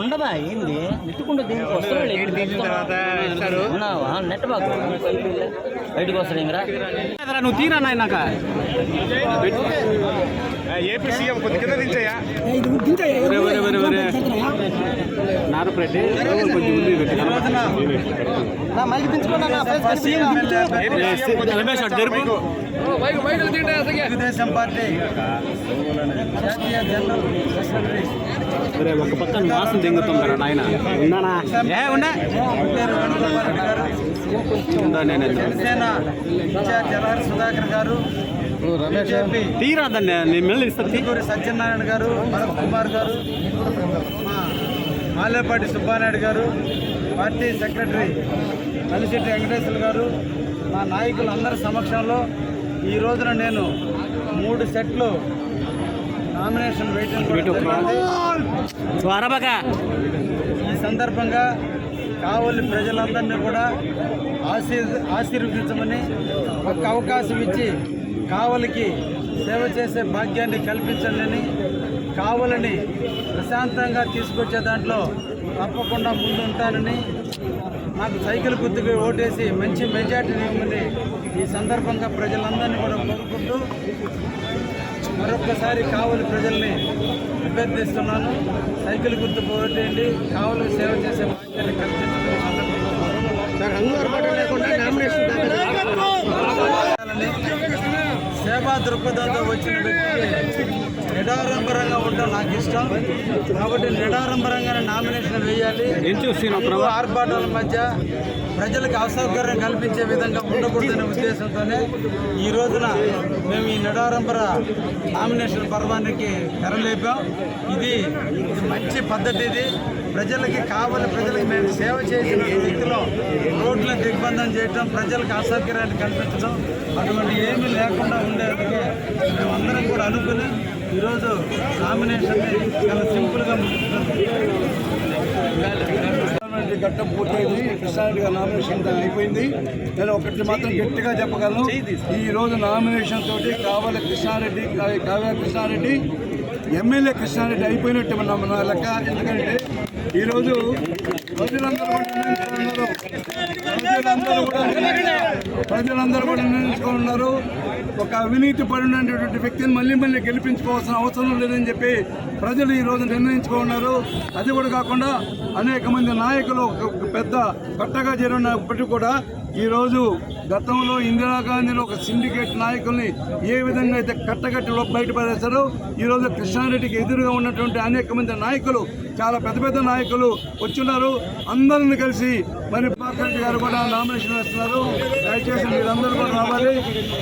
ఉండదా ఏంది నెట్టుకుంటూ దీనికి వస్తాడు నెట్ బాగా బయటకు వస్తాడు ఇంకా నువ్వు తీరా నాయనాక ఏపీ సీఎం కొద్ది కింద దించయ్యా నారపరెడ్డి కొంచెం తెలుగుదేశం పార్టీ జాతీయ జనరల్ సెక్రటరీ ఒక పక్కన వాసన దింగుతుంటారా నాయన ఉందానా జనసేన ఇన్ఛార్జ్ జలహరి సుధాకర్ గారు, తీరాదండి నేను మెల్లి ఊరి సత్యనారాయణ గారు, భరత్ కుమార్ గారు, మాలేపాటి సుబ్బానాయుడు గారు, పార్టీ సెక్రటరీ మల్లిశెట్టి వెంకటేశ్వర గారు, మా నాయకులందరి సమక్షంలో ఈ రోజున నేను 3 సెట్లు నామినేషన్ వెయిటింగ్. ఈ సందర్భంగా కావలి ప్రజలందరినీ కూడా ఆశీర్వదించమని ఒక అవకాశం ఇచ్చి కావలికి సేవ చేసే భాగ్యాన్ని కల్పించండి, కావలిని ప్రశాంతంగా తీసుకొచ్చే దాంట్లో తప్పకుండా ముందుంటానని, నాకు సైకిల్ గుర్తుకు ఓటేసి మంచి మెజార్టీని ఇవ్వమని ఈ సందర్భంగా ప్రజలందరినీ కూడా కోరుకుంటూ మరొక్కసారి కావలి ప్రజల్ని అభ్యర్థిస్తున్నాను. సైకిల్ గుర్తుకు ఓటేయండి, కావలికి సేవ చేసే భాగ్యాన్ని కల్పించాలని సేవా దృక్పథంతో వచ్చిన వ్యక్తికి నిడారంభరంగా ఉండడం నాకు ఇష్టం. కాబట్టి నిడారంభరంగానే నామినేషన్ వేయాలి. ఆర్భాటాల మధ్య ప్రజలకు అసౌకర్యం కల్పించే విధంగా ఉండకూడదనే ఉద్దేశంతోనే ఈ రోజున మేము ఈ నిడారంభర నామినేషన్ పర్వానికి తెరలేపాం. ఇది మంచి పద్ధతి. ఇది ప్రజలకి కావాలి, ప్రజలకు మేము సేవ చేసిన వ్యక్తిలో రోడ్లను దిగ్బంధం చేయటం, ప్రజలకు అసౌకర్యాన్ని కల్పించడం అటువంటి ఏమీ లేకుండా ఉండేందుకే మేమందరం కూడా అనుకుని ఈరోజు నామినేషన్ని చాలా సింపుల్గా ఘట్టం పూర్తయింది. కృష్ణారెడ్డి గారి నామినేషన్ అయిపోయింది. నేను ఒకటి మాత్రం గట్టిగా చెప్పగలను, ఈ రోజు నామినేషన్ తోటి కావాలి కృష్ణారెడ్డి, కావ్య కృష్ణారెడ్డి, ఎమ్మెల్యే కృష్ణారెడ్డి అయిపోయినట్టు నా లెక్క. ఎందుకంటే ఈరోజు ప్రజలందరూ కూడా నిర్ణయించుకున్నారు. ఒక అవినీతి పడినటువంటి వ్యక్తిని మళ్ళీ గెలిపించుకోవాల్సిన అవసరం లేదని చెప్పి ప్రజలు ఈరోజు నిర్ణయించుకున్నారు. అది కూడా కాకుండా అనేక మంది నాయకులు పెద్ద కట్టగా చేరినప్పటికీ కూడా ఈరోజు గతంలో ఇందిరాగాంధీని ఒక సిండికేట్ నాయకుల్ని ఏ విధంగా అయితే కట్టగట్టి బయటపడేశారో ఈరోజు కృష్ణారెడ్డికి ఎదురుగా ఉన్నటువంటి అనేక మంది నాయకులు, చాలా పెద్ద పెద్ద నాయకులు వచ్చున్నారు. అందరిని కలిసి మరి ప్రభాకర్ రెడ్డి గారు కూడా నామినేషన్ వేస్తున్నారు. దయచేసి మీరందరూ కూడా రావాలి.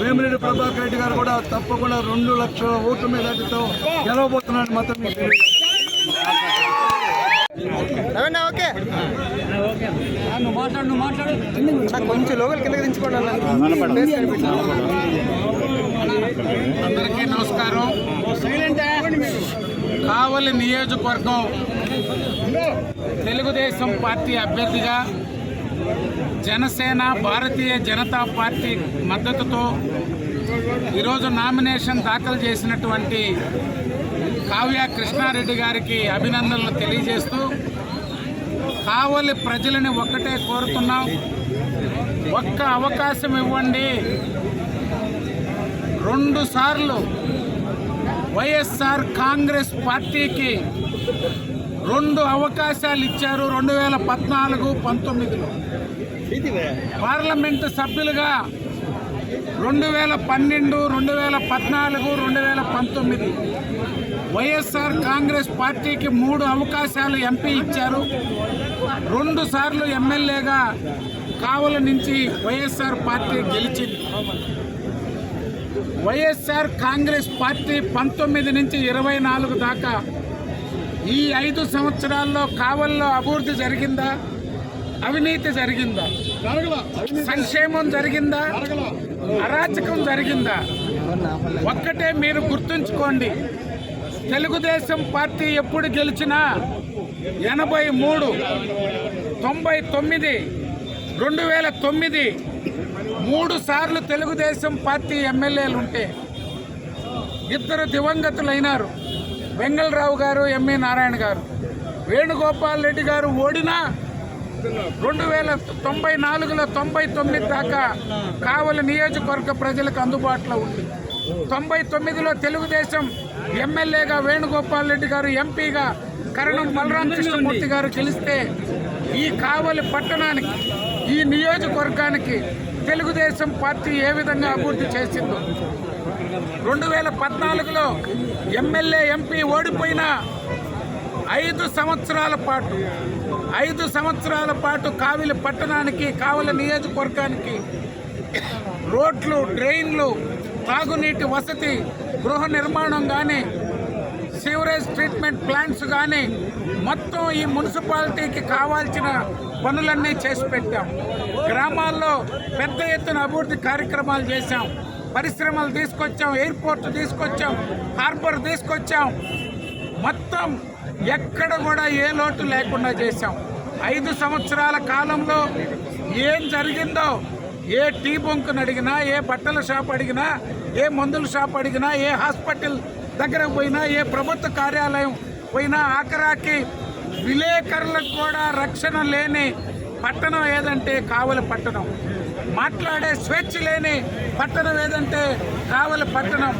వేమిరెడ్డి ప్రభాకర్ రెడ్డి గారు కూడా తప్పకుండా 2 లక్షల ఓట్ల మెజార్టీతో గెలవబోతున్నారని మాత్రం మీకు కొంచెం లోకల్ కిందకి దించుకోండి. అందరికీ నమస్కారం. కావలి నియోజకవర్గం తెలుగుదేశం పార్టీ అభ్యర్థిగా జనసేన, భారతీయ జనతా పార్టీ మద్దతుతో ఈరోజు నామినేషన్ దాఖలు చేసినటువంటి కావ్య కృష్ణారెడ్డి గారికి అభినందనలు తెలియజేస్తూ కావలి ప్రజలని ఒక్కటే కోరుతున్నాం, ఒక్క అవకాశం ఇవ్వండి. 2 సార్లు వైఎస్ఆర్ కాంగ్రెస్ పార్టీకి 2 అవకాశాలు ఇచ్చారు. 2014, 19లో పార్లమెంటు సభ్యులుగా 2012, 2014, 2019 వైఎస్ఆర్ కాంగ్రెస్ పార్టీకి 3 అవకాశాలు ఎంపీ ఇచ్చారు. 2 సార్లు ఎమ్మెల్యేగా కావలి నుంచి వైఎస్ఆర్ పార్టీ గెలిచింది. వైఎస్ఆర్ కాంగ్రెస్ పార్టీ 19 నుంచి 24 దాకా ఈ 5 సంవత్సరాల్లో కావలిలో అభివృద్ధి జరిగిందా, అవినీతి జరిగిందా, సంక్షేమం జరిగిందా, అరాచకం జరిగిందా? ఒక్కటే మీరు గుర్తుంచుకోండి, తెలుగుదేశం పార్టీ ఎప్పుడు గెలిచినా 83, 99, 2009 3 సార్లు తెలుగుదేశం పార్టీ ఎమ్మెల్యేలు ఉంటే 2 దివంగతులైనారు. వెంగళరావు గారు, ఎంఏ నారాయణ గారు. వేణుగోపాల్ రెడ్డి గారు ఓడినా 2094లో 99 దాకా కావలి నియోజకవర్గ ప్రజలకు అందుబాటులో ఉంది. 99లో తెలుగుదేశం ఎమ్మెల్యేగా వేణుగోపాల్ రెడ్డి గారు, ఎంపీగా కరణం బలరాం కృష్ణమూర్తి గారు గెలిస్తే ఈ కావలి పట్టణానికి, ఈ నియోజకవర్గానికి తెలుగుదేశం పార్టీ ఏ విధంగా అభివృద్ధి చేసిందో, 2014లో ఎమ్మెల్యే, ఎంపీ ఓడిపోయినా 5 సంవత్సరాల పాటు కావలి పట్టణానికి, కావలి నియోజకవర్గానికి రోడ్లు, డ్రైన్లు, తాగునీటి వసతి, గృహ నిర్మాణం కానీ, సీవరేజ్ ట్రీట్మెంట్ ప్లాంట్స్ కానీ మొత్తం ఈ మున్సిపాలిటీకి కావాల్సిన పనులన్నీ చేసి పెట్టాం. గ్రామాల్లో పెద్ద ఎత్తున అభివృద్ధి కార్యక్రమాలు చేశాం. పరిశ్రమలు తీసుకొచ్చాం, ఎయిర్పోర్ట్ తీసుకొచ్చాం, హార్బర్ తీసుకొచ్చాం. మొత్తం ఎక్కడ కూడా ఏ లోటు లేకుండా చేశాం. 5 సంవత్సరాల కాలంలో ఏం జరిగిందో, ఏ టీ బంకును అడిగినా, ఏ బట్టల షాప్ అడిగినా, ఏ మందుల షాప్ అడిగినా, ఏ హాస్పిటల్ దగ్గరకు పోయినా, ఏ ప్రభుత్వ కార్యాలయం పోయినా, ఆఖరాకి విలేకరులకు కూడా రక్షణ లేని పట్టణం ఏదంటే కావలి పట్టణం. మాట్లాడే స్వేచ్ఛ లేని పట్టణం ఏదంటే కావలి పట్టణం.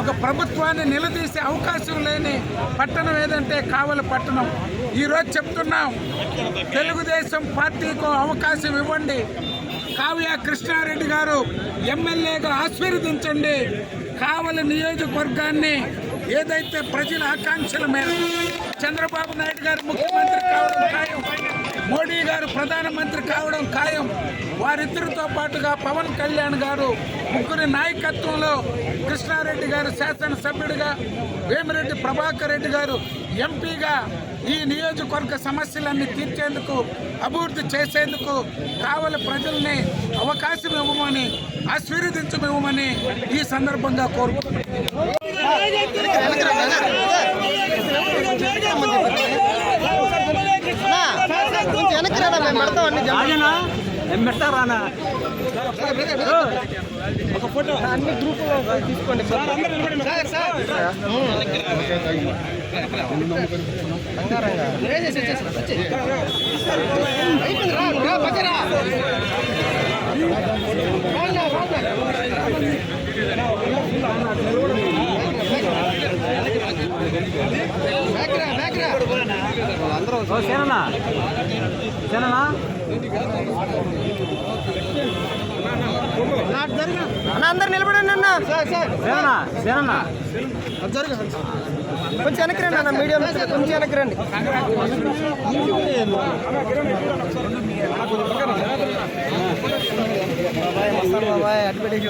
ఒక ప్రభుత్వాన్ని నిలదీసే అవకాశం లేని పట్టణం ఏదంటే కావలి పట్టణం. ఈరోజు చెప్తున్నాం, తెలుగుదేశం పార్టీకి అవకాశం ఇవ్వండి. కావ్య కృష్ణారెడ్డి గారు ఎమ్మెల్యేగా ఆశీర్వదించండి. కావలి నియోజకవర్గాన్ని ఏదైతే ప్రజల ఆకాంక్షల మేరకు చంద్రబాబు నాయుడు గారు ముఖ్యమంత్రి కావడం ఖాయం, మోడీ గారు ప్రధానమంత్రి కావడం ఖాయం. వారిద్దరితో పాటుగా పవన్ కళ్యాణ్ గారు, ముగ్గురి నాయకత్వంలో కృష్ణారెడ్డి గారు శాసనసభ్యుడిగా, వేమిరెడ్డి ప్రభాకర్ రెడ్డి గారు ఎంపీగా ఈ నియోజకవర్గ సమస్యలన్నీ తీర్చేందుకు, అభివృద్ధి చేసేందుకు కావలి ప్రజల్ని అవకాశం ఇవ్వమని, ఆశీర్వదించమివ్వమని ఈ సందర్భంగా కోరుకుంటున్నాను. ఒక ఫోటో అన్ని గ్రూపులో తీసుకోండి. సేననా అందరు నిలబడండి అన్న. సేనన్నా కొంచెం వెనక్కి రండి అన్న, మీడియం కొంచెం వెనక్కి రండి. బాబాయ్ అడ్వర్టైజ్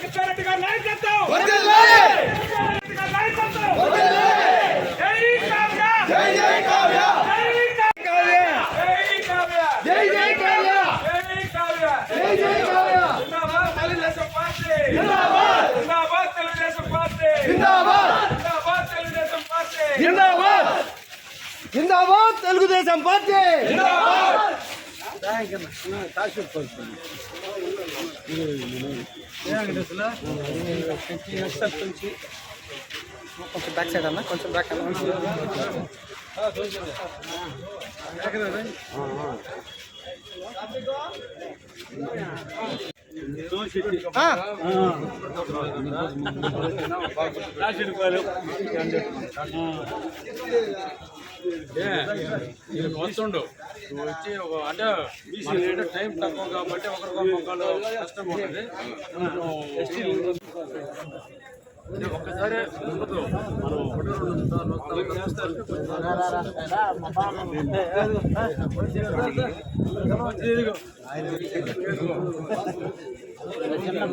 కృష్ణారెడ్డి గారి నాయకత్వం. జిందాబాద్ తెలుగుదేశం పార్టీ. కొంచెం బ్యాక్ సైడ్ అన్న, కొంచెం బ్యాక్ అన్న. వస్తుండు నువ్వు వచ్చి అంటే టైం తక్కువ కాబట్టి ఒకరికొకరు కష్టం ఉంటుంది. ఒక్కసారి ఉండదు మనం ఒకటి రెండు సార్లు చేస్తారు చిన్న